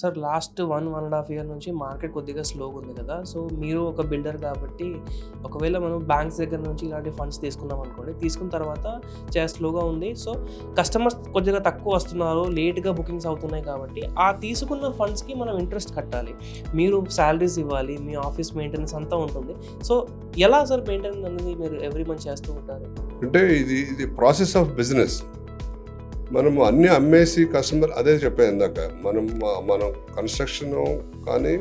Sir last 1.5 year నుంచి market కొద్దిగా స్లోగా ఉంది కదా! సో, మీరు ఒక బిల్డర్ కాబట్టి ఒకవేళ మనం బ్యాంక్స్ దగ్గర నుంచి ఇలాంటి ఫండ్స్ తీసుకున్నాం అనుకోండి. తీసుకున్న తర్వాత చాలా స్లోగా ఉంది. సో, కస్టమర్స్ కొద్దిగా తక్కువ వస్తున్నారు. లేట్‌గా బుకింగ్స్ అవుతున్నాయి కాబట్టి ఆ తీసుకున్న ఫండ్స్‌కి మనం ఇంట్రెస్ట్ కట్టాలి. మీరు సాలరీస్ ఇవ్వాలి. మీ ఆఫీస్ మెయింటెనెన్స్ అంతా ఉంటుంది. సో, ఎలా సార్ మెయింటెనెన్స్ అనేది మీరు ఎవ్రీ మంత్ చేస్తూ ఉంటారు? అంటే ఇది ప్రాసెస్ ఆఫ్ బిజినెస్. మనము అన్నీ అమ్మేసి కస్టమర్ అదే చెప్పాను ఇందాక. మనం కన్స్ట్రక్షన్ కానీ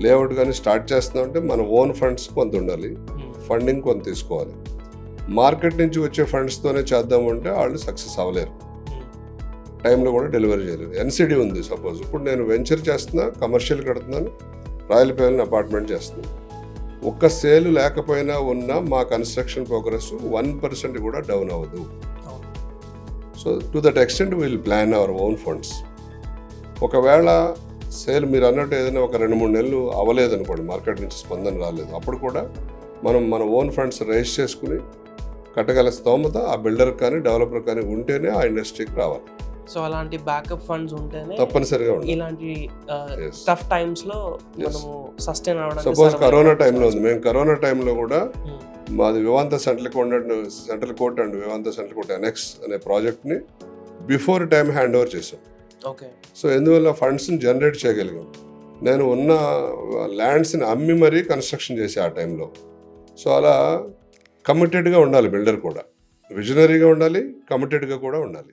లేఅవుట్ కానీ స్టార్ట్ చేస్తున్నామంటే మన ఓన్ ఫండ్స్ కొంత ఉండాలి, ఫండింగ్ కొంత తీసుకోవాలి. మార్కెట్ నుంచి వచ్చే ఫండ్స్తోనే చేద్దామంటే వాళ్ళు సక్సెస్ అవ్వలేరు, టైంలో కూడా డెలివరీ చేయలేరు. ఎన్సిడి ఉంది సపోజ్, ఇప్పుడు నేను వెంచర్ చేస్తున్నా, కమర్షియల్ కడుతున్నాను, రాయల్ పేలన్ అపార్ట్మెంట్ చేస్తున్నాను. ఒక్క సేల్ లేకపోయినా ఉన్న మా కన్స్ట్రక్షన్ ప్రోగ్రెస్ 1% కూడా డౌన్ అవ్వదు. So to that extent will plan our own funds. ఒకవేళ సేల్ మీరు అన్నట్టు ఏదైనా ఒక 2-3 నెలలు అవ్వలేదనుకోండి, మార్కెట్ నుంచి స్పందన రాలేదు, అప్పుడు కూడా మనం మన ఓన్ ఫండ్స్ రైజ్ చేసుకుని కట్టగల స్తోమత ఆ బిల్డర్ కానీ డెవలపర్ కానీ ఉంటేనే ఆ ఇండస్ట్రీకి రావాలి. సో అలాంటి బ్యాకప్ ఫండ్స్ ఉంటేనే తప్పనిసరిగా ఉండాలి. ఇలాంటి టఫ్ టైమ్స్ లో మనము సస్టైన్ అవ్వడానికి. సపోజ్ కరోనా టైంలో ఉంది. మేము కరోనా టైంలో కూడా మాది Vivanta central court and Vivanta central court annexe అనే ప్రాజెక్ట్ని బిఫోర్ టైం హ్యాండ్ ఓవర్ చేసాం. ఓకే. సో ఎందువల్ల ఫండ్స్ని జనరేట్ చేయగలిగాం. నేను ఉన్న ల్యాండ్స్ని అమ్మి మరీ కన్స్ట్రక్షన్ చేసే ఆ టైంలో. సో అలా కమిటెడ్గా ఉండాలి బిల్డర్ కూడా, విజనరీగా ఉండాలి, కమిటెడ్గా కూడా ఉండాలి.